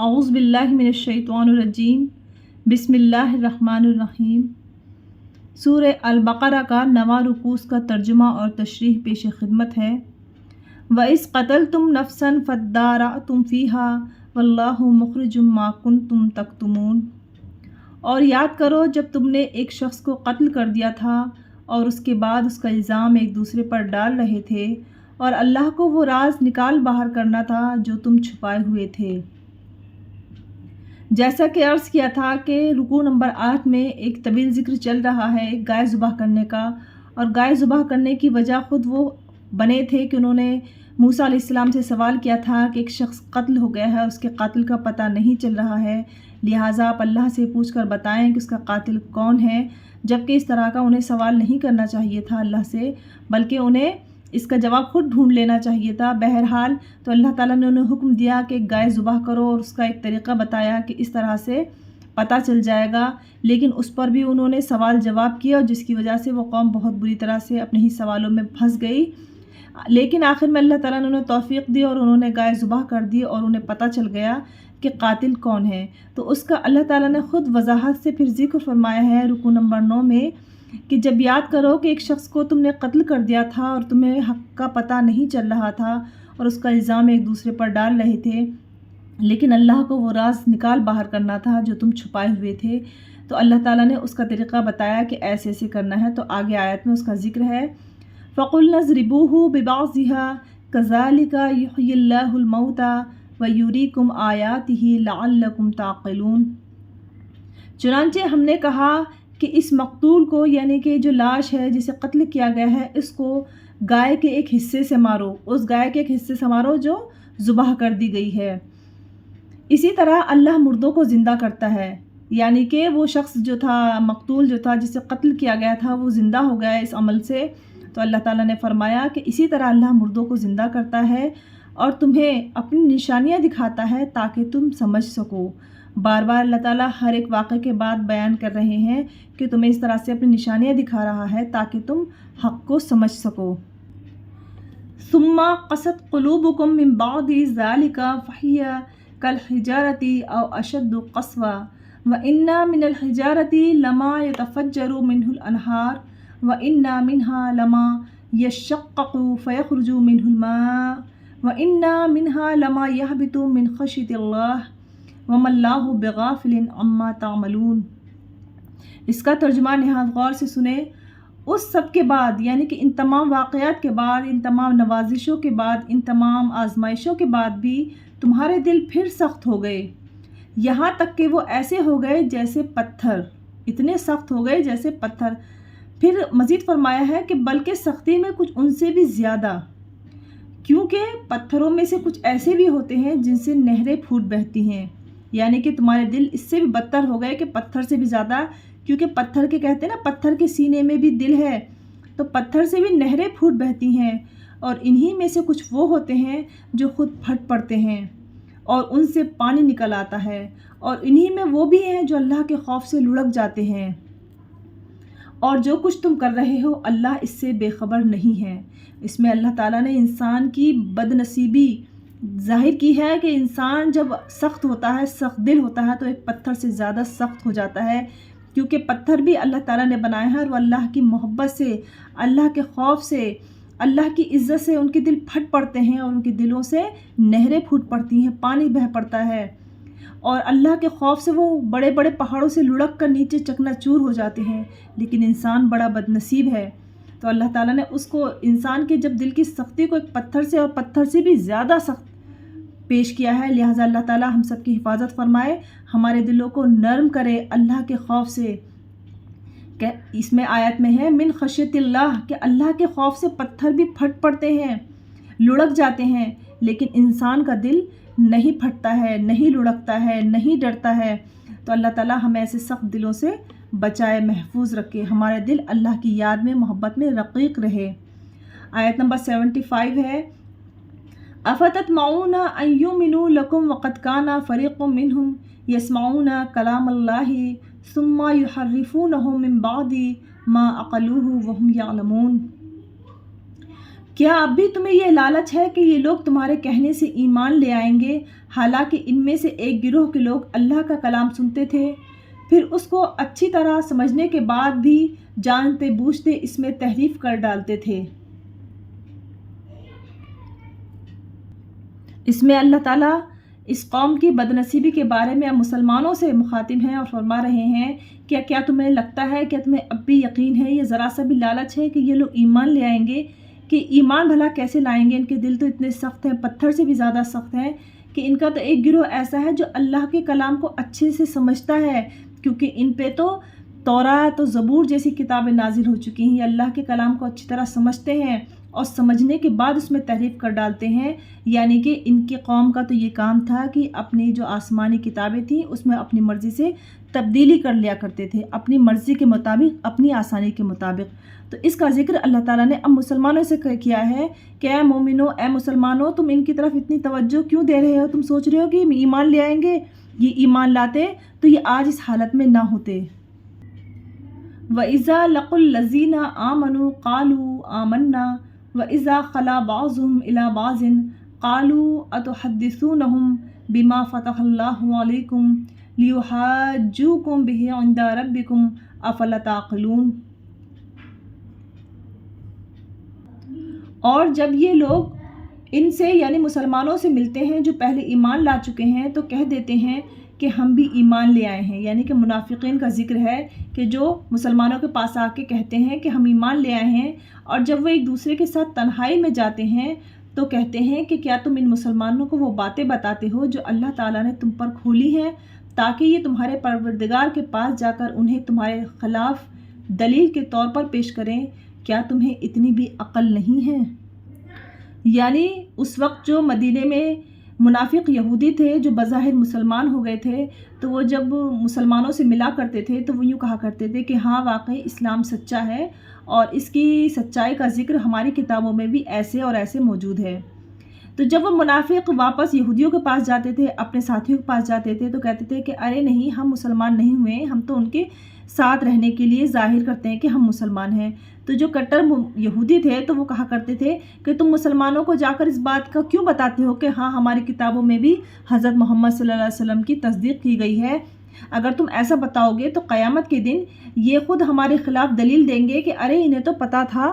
اعوذ باللہ من الشیطان الرجیم بسم اللہ الرحمن الرحیم۔ سورہ البقرہ کا 9واں رکوع کا ترجمہ اور تشریح پیش خدمت ہے۔ وَإِذْ قَتَلْتُمْ نَفْسًا فَادَّارَأْتُمْ فِيهَا وَاللَّهُ مُخْرِجٌ مَا كُنْتُمْ تَكْتُمُونَ۔ اور یاد کرو جب تم نے ایک شخص کو قتل کر دیا تھا اور اس کے بعد اس کا الزام ایک دوسرے پر ڈال رہے تھے، اور اللہ کو وہ راز نکال باہر کرنا تھا جو تم چھپائے ہوئے تھے۔ جیسا کہ عرض کیا تھا کہ رکوع نمبر 8 میں ایک طویل ذکر چل رہا ہے گائے ذبح کرنے کا، اور گائے ذبح کرنے کی وجہ خود وہ بنے تھے کہ انہوں نے موسیٰ علیہ السلام سے سوال کیا تھا کہ ایک شخص قتل ہو گیا ہے، اس کے قاتل کا پتہ نہیں چل رہا ہے، لہٰذا آپ اللہ سے پوچھ کر بتائیں کہ اس کا قاتل کون ہے، جبکہ اس طرح کا انہیں سوال نہیں کرنا چاہیے تھا اللہ سے، بلکہ انہیں اس کا جواب خود ڈھونڈ لینا چاہیے تھا۔ بہرحال تو اللہ تعالیٰ نے انہیں حکم دیا کہ گائے ذبح کرو، اور اس کا ایک طریقہ بتایا کہ اس طرح سے پتہ چل جائے گا، لیکن اس پر بھی انہوں نے سوال جواب کیا، اور جس کی وجہ سے وہ قوم بہت بری طرح سے اپنے ہی سوالوں میں پھنس گئی۔ لیکن آخر میں اللہ تعالیٰ نے انہیں توفیق دی اور انہوں نے گائے ذبح کر دی، اور انہیں پتہ چل گیا کہ قاتل کون ہے۔ تو اس کا اللہ تعالیٰ نے خود وضاحت سے پھر ذکر فرمایا ہے رکوع نمبر 9 میں کہ جب یاد کرو کہ ایک شخص کو تم نے قتل کر دیا تھا اور تمہیں حق کا پتہ نہیں چل رہا تھا، اور اس کا الزام ایک دوسرے پر ڈال رہے تھے، لیکن اللہ کو وہ راز نکال باہر کرنا تھا جو تم چھپائے ہوئے تھے، تو اللہ تعالیٰ نے اس کا طریقہ بتایا کہ ایسے ایسے کرنا ہے۔ تو آگے آیت میں اس کا ذکر ہے، فَقُلْنَا اضْرِبُوهُ بِبَعْضِهَا كَذَلِكَ يُحْيِي اللَّهُ الْمَوْتَى وَيُرِيكُمْ آيَاتِهِ لَعَلَّكُمْ تَعْقِلُونَ۔ چنانچہ ہم نے کہا کہ اس مقتول کو، یعنی کہ جو لاش ہے جسے قتل کیا گیا ہے، اس کو گائے کے ایک حصے سے مارو، اس گائے کے ایک حصے سے مارو جو ذبح کر دی گئی ہے۔ اسی طرح اللہ مردوں کو زندہ کرتا ہے، یعنی کہ وہ شخص جو تھا، مقتول جو تھا جسے قتل کیا گیا تھا، وہ زندہ ہو گیا اس عمل سے۔ تو اللہ تعالیٰ نے فرمایا کہ اسی طرح اللہ مردوں کو زندہ کرتا ہے اور تمہیں اپنی نشانیاں دکھاتا ہے تاکہ تم سمجھ سکو۔ بار بار اللہ تعالیٰ ہر ایک واقعے کے بعد بیان کر رہے ہیں کہ تمہیں اس طرح سے اپنی نشانیاں دکھا رہا ہے تاکہ تم حق کو سمجھ سکو۔ ثم قست قلوبکم من بعد ذلک فہی کالحجارۃ او اشد قسوۃ وان من الحجارۃ لما يتفجر منه الانہار وان منها لما يشقق فيخرج منه الماء وان منها لما يهبط من خشیۃ اللہ وَمَا اللَّهُ بِغَافِلٍ عَمَّا تَعْمَلُونَ۔ اس کا ترجمہ نہایت غور سے سنیں۔ اس سب کے بعد، یعنی کہ ان تمام واقعات کے بعد، ان تمام نوازشوں کے بعد، ان تمام آزمائشوں کے بعد بھی تمہارے دل پھر سخت ہو گئے، یہاں تک کہ وہ ایسے ہو گئے جیسے پتھر، اتنے سخت ہو گئے جیسے پتھر۔ پھر مزید فرمایا ہے کہ بلکہ سختی میں کچھ ان سے بھی زیادہ، کیونکہ پتھروں میں سے کچھ ایسے بھی ہوتے ہیں جن سے نہریں پھوٹ بہتی ہیں، یعنی کہ تمہارے دل اس سے بھی بدتر ہو گئے کہ پتھر سے بھی زیادہ، کیونکہ پتھر کے کہتے ہیں نا، پتھر کے سینے میں بھی دل ہے، تو پتھر سے بھی نہریں پھوٹ بہتی ہیں، اور انہی میں سے کچھ وہ ہوتے ہیں جو خود پھٹ پڑتے ہیں اور ان سے پانی نکل آتا ہے، اور انہی میں وہ بھی ہیں جو اللہ کے خوف سے لڑک جاتے ہیں، اور جو کچھ تم کر رہے ہو اللہ اس سے بے خبر نہیں ہے۔ اس میں اللہ تعالیٰ نے انسان کی بد نصیبی ظاہر کی ہے کہ انسان جب سخت ہوتا ہے، سخت دل ہوتا ہے، تو ایک پتھر سے زیادہ سخت ہو جاتا ہے، کیونکہ پتھر بھی اللہ تعالیٰ نے بنائے ہیں، اور وہ اللہ کی محبت سے، اللہ کے خوف سے، اللہ کی عزت سے ان کے دل پھٹ پڑتے ہیں، اور ان کے دلوں سے نہریں پھوٹ پڑتی ہیں، پانی بہہ پڑتا ہے، اور اللہ کے خوف سے وہ بڑے بڑے پہاڑوں سے لڑک کر نیچے چکنا چور ہو جاتے ہیں۔ لیکن انسان بڑا بد نصیب ہے، تو اللہ تعالیٰ نے اس کو، انسان کے جب دل کی سختی کو ایک پتھر سے، اور پتھر سے بھی زیادہ سخت پیش کیا ہے، لہٰذا اللہ تعالیٰ ہم سب کی حفاظت فرمائے، ہمارے دلوں کو نرم کرے اللہ کے خوف سے۔ کہ اس میں آیت میں ہے من خشیت اللہ، کہ اللہ کے خوف سے پتھر بھی پھٹ پڑتے ہیں، لڑک جاتے ہیں، لیکن انسان کا دل نہیں پھٹتا ہے، نہیں لڑکتا ہے، نہیں ڈرتا ہے۔ تو اللہ تعالیٰ ہمیں ایسے سخت دلوں سے بچائے، محفوظ رکھے، ہمارے دل اللہ کی یاد میں، محبت میں رقیق رہے۔ آیت نمبر 75 ہے، افتطمعون ان یؤمنوا لکم وقد کان فریق منہم یسمعون کلام اللہ ثم یحرفونہ من بعد ما عقلوہ وہم یعلمون۔ کیا اب بھی تمہیں یہ لالچ ہے کہ یہ لوگ تمہارے کہنے سے ایمان لے آئیں گے، حالانکہ ان میں سے ایک گروہ کے لوگ اللہ کا کلام سنتے تھے، پھر اس کو اچھی طرح سمجھنے کے بعد بھی جانتے بوجھتے اس میں تحریف کر ڈالتے تھے۔ اس میں اللہ تعالیٰ اس قوم کی بدنصیبی کے بارے میں اب مسلمانوں سے مخاطب ہیں اور فرما رہے ہیں کہ کیا تمہیں لگتا ہے، کیا تمہیں اب بھی یقین ہے، یہ ذرا سا بھی لالچ ہے کہ یہ لوگ ایمان لے آئیں گے؟ کہ ایمان بھلا کیسے لائیں گے؟ ان کے دل تو اتنے سخت ہیں، پتھر سے بھی زیادہ سخت ہیں، کہ ان کا تو ایک گروہ ایسا ہے جو اللہ کے کلام کو اچھے سے سمجھتا ہے، کیونکہ ان پہ تو تورات و زبور جیسی کتابیں نازل ہو چکی ہیں، یہ اللہ کے کلام کو اچھی طرح سمجھتے ہیں اور سمجھنے کے بعد اس میں تحریف کر ڈالتے ہیں۔ یعنی کہ ان کی قوم کا تو یہ کام تھا کہ اپنی جو آسمانی کتابیں تھیں اس میں اپنی مرضی سے تبدیلی کر لیا کرتے تھے، اپنی مرضی کے مطابق، اپنی آسانی کے مطابق۔ تو اس کا ذکر اللہ تعالیٰ نے اب مسلمانوں سے کیا ہے کہ اے مومنو، اے مسلمانوں، تم ان کی طرف اتنی توجہ کیوں دے رہے ہو؟ تم سوچ رہے ہو کہ یہ ایمان لے آئیں گے؟ یہ ایمان لاتے تو یہ آج اس حالت میں نہ ہوتے۔ وَإِذَا لَقُوا الَّذِينَ آمَنُوا قَالُوا آمَنَّا وَإِذَا خَلَا بَعْضُهُمْ إِلَى بَعْضٍ قَالُوا أَتُحَدِّثُونَهُم بِمَا فَتَحَ اللَّهُ عَلَيْكُمْ لِيُحَاجُّوكُم بِهِ عِندَ رَبِّكُمْ أَفَلَا تَعْقِلُونَ۔ اور جب یہ لوگ ان سے یعنی مسلمانوں سے ملتے ہیں جو پہلے ایمان لا چکے ہیں تو کہہ دیتے ہیں کہ ہم بھی ایمان لے آئے ہیں، یعنی کہ منافقین کا ذکر ہے کہ جو مسلمانوں کے پاس آ کے کہتے ہیں کہ ہم ایمان لے آئے ہیں، اور جب وہ ایک دوسرے کے ساتھ تنہائی میں جاتے ہیں تو کہتے ہیں کہ کیا تم ان مسلمانوں کو وہ باتیں بتاتے ہو جو اللہ تعالیٰ نے تم پر کھولی ہیں تاکہ یہ تمہارے پروردگار کے پاس جا کر انہیں تمہارے خلاف دلیل کے طور پر پیش کریں؟ کیا تمہیں اتنی بھی عقل نہیں ہے؟ یعنی اس وقت جو مدینے میں منافق یہودی تھے جو بظاہر مسلمان ہو گئے تھے، تو وہ جب مسلمانوں سے ملا کرتے تھے تو وہ یوں کہا کرتے تھے کہ ہاں واقعی اسلام سچا ہے اور اس کی سچائی کا ذکر ہماری کتابوں میں بھی ایسے اور ایسے موجود ہے۔ تو جب وہ منافق واپس یہودیوں کے پاس جاتے تھے، اپنے ساتھیوں کے پاس جاتے تھے تو کہتے تھے کہ ارے نہیں، ہم مسلمان نہیں ہوئے، ہم تو ان کے ساتھ رہنے کے لیے ظاہر کرتے ہیں کہ ہم مسلمان ہیں۔ تو جو کٹر یہودی تھے تو وہ کہا کرتے تھے کہ تم مسلمانوں کو جا کر اس بات کا کیوں بتاتے ہو کہ ہاں ہماری کتابوں میں بھی حضرت محمد صلی اللہ علیہ وسلم کی تصدیق کی گئی ہے؟ اگر تم ایسا بتاؤ گے تو قیامت کے دن یہ خود ہمارے خلاف دلیل دیں گے کہ ارے انہیں تو پتہ تھا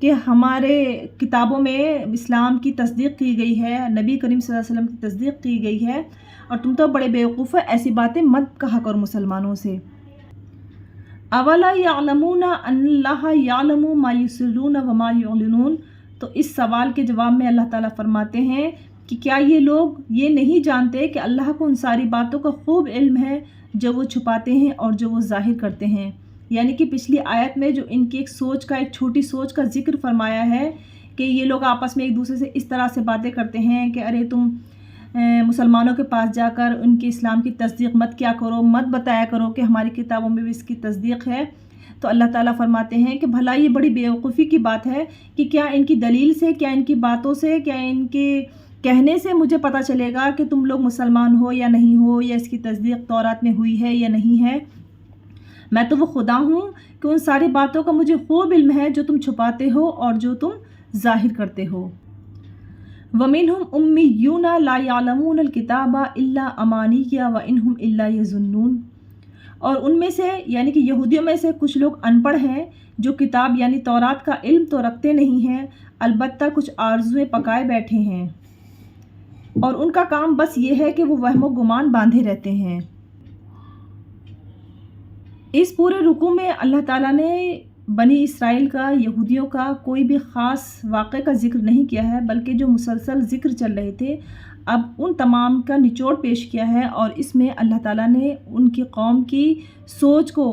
کہ ہمارے کتابوں میں اسلام کی تصدیق کی گئی ہے، نبی کریم صلی اللہ علیہ وسلم کی تصدیق کی گئی ہے، اور تم تو بڑے بیوقوف ہو، ایسی باتیں مت کہا کرو مسلمانوں سے۔ اولا یعلمون ان اللہ یعلم ما یسرون وما یعلنون۔ تو اس سوال کے جواب میں اللہ تعالیٰ فرماتے ہیں کہ کیا یہ لوگ یہ نہیں جانتے کہ اللہ کو ان ساری باتوں کا خوب علم ہے جو وہ چھپاتے ہیں اور جو وہ ظاہر کرتے ہیں۔ یعنی کہ پچھلی آیت میں جو ان کی ایک چھوٹی سوچ کا ذکر فرمایا ہے کہ یہ لوگ آپس میں ایک دوسرے سے اس طرح سے باتیں کرتے ہیں کہ ارے تم مسلمانوں کے پاس جا کر ان کے اسلام کی تصدیق مت کیا کرو، مت بتایا کرو کہ ہماری کتابوں میں بھی اس کی تصدیق ہے۔ تو اللہ تعالیٰ فرماتے ہیں کہ بھلا یہ بڑی بیوقوفی کی بات ہے کہ کیا ان کی دلیل سے، کیا ان کی باتوں سے، کیا ان کے کہنے سے مجھے پتہ چلے گا کہ تم لوگ مسلمان ہو یا نہیں ہو، یا اس کی تصدیق تورات میں ہوئی ہے یا نہیں ہے؟ میں تو وہ خدا ہوں کہ ان ساری باتوں کا مجھے خوب علم ہے جو تم چھپاتے ہو اور جو تم ظاہر کرتے ہو۔ وَمِنْهُمْ أُمِّيُّونَ لَا يَعْلَمُونَ الْكِتَابَ إِلَّا أَمَانِيَّ وَإِنْهُمْ إِلَّا يَظُنُّونَ۔ اور ان میں سے یعنی کہ یہودیوں میں سے کچھ لوگ ان پڑھ ہیں جو کتاب یعنی تورات کا علم تو رکھتے نہیں ہیں، البتہ کچھ آرزویں پکائے بیٹھے ہیں، اور ان کا کام بس یہ ہے کہ وہ وہم و گمان باندھے رہتے ہیں۔ اس پورے رکوع میں اللہ تعالیٰ نے بنی اسرائیل کا، یہودیوں کا کوئی بھی خاص واقعے کا ذکر نہیں کیا ہے، بلکہ جو مسلسل ذکر چل رہے تھے اب ان تمام کا نچوڑ پیش کیا ہے، اور اس میں اللہ تعالیٰ نے ان کی قوم کی سوچ کو،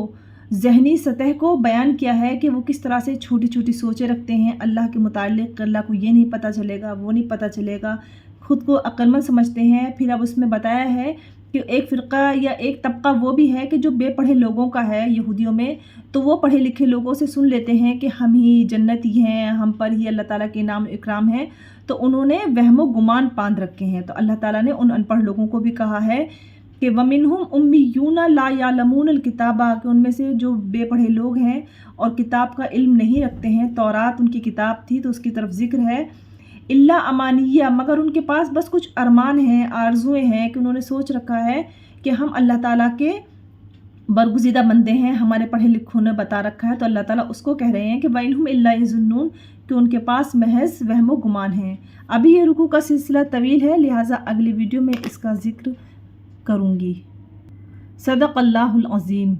ذہنی سطح کو بیان کیا ہے کہ وہ کس طرح سے چھوٹی چھوٹی سوچیں رکھتے ہیں اللہ کے متعلق، اللہ کو یہ نہیں پتہ چلے گا، وہ نہیں پتہ چلے گا، خود کو عقل مند سمجھتے ہیں۔ پھر اب اس میں بتایا ہے کہ ایک فرقہ یا ایک طبقہ وہ بھی ہے کہ جو بے پڑھے لوگوں کا ہے یہودیوں میں، تو وہ پڑھے لکھے لوگوں سے سن لیتے ہیں کہ ہم ہی جنتی ہیں، ہم پر ہی اللہ تعالیٰ کے انعام اکرام ہے، تو انہوں نے وہم و گمان باندھ رکھے ہیں۔ تو اللہ تعالیٰ نے ان پڑھ لوگوں کو بھی کہا ہے کہ کہ ومنہم امیون لا یعلمون الکتابہ، کہ ان میں سے جو بے پڑھے لوگ ہیں اور کتاب کا علم نہیں رکھتے ہیں، تورات ان کی کتاب تھی تو اس کی طرف ذکر ہے، الا امانیہ، مگر ان کے پاس بس کچھ ارمان ہیں، آرزویں ہیں کہ انہوں نے سوچ رکھا ہے کہ ہم اللہ تعالیٰ کے برگزیدہ بندے ہیں، ہمارے پڑھے لکھوں نے بتا رکھا ہے، تو اللہ تعالیٰ اس کو کہہ رہے ہیں کہ وَإِنْهُمْ إِلَّا يَظُنُّونَ، کہ ان کے پاس محض وہم و گمان ہیں۔ ابھی یہ رکوع کا سلسلہ طویل ہے، لہٰذا اگلی ویڈیو میں اس کا ذکر کروں گی۔ صدق اللہ العظیم۔